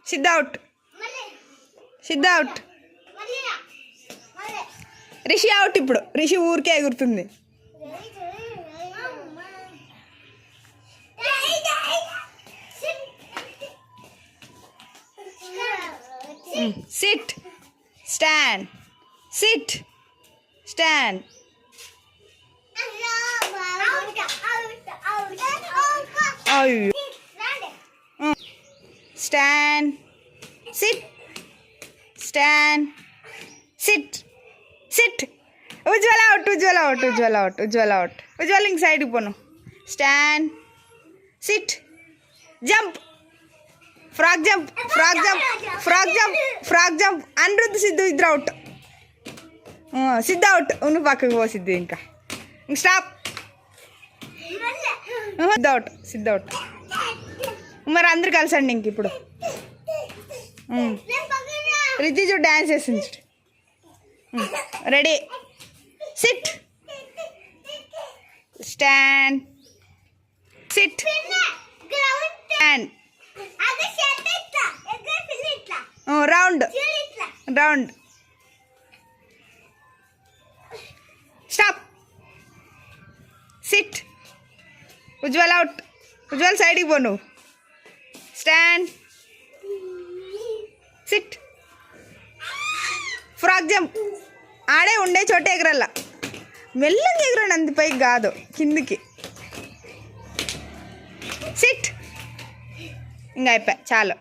Sit out. Sit out. Rishi out ఇప్పుడు. రిషి ఊరికే ఎగురుతుంది. Sit stand sit stand stand sit stand sit sit Ujwala out Ujwala out Ujwala out Ujwala out Ujwala ఇంక సైడ్కి పోను stand sit jump frog jump frog jump frog jump frog jump Anirudh Siddhu ఇద్దరు out సిద్ధ out నువ్వు పక్కకు పో సిద్ధు ఇంకా స్టాప్ సిద్ధ అవుట్ సిద్ధ అవుట్ మరి అందరు కలిసండి ఇంక ఇప్పుడు రితిజు డ్యాన్స్ చేసింది ready SIT stand sit stand round round stop SIT Ujjwal out Ujjwal సైడ్కి పో నువ్వు స్టాండ్ సిట్ ఫ్రాక్ జంప్ ఆడే ఉండే చోటే ఎగరల్లా మెల్లగా ఎగరండి అంత పైకి కాదు కిందికి సిట్ ఇంకా అయిపోయా చాలు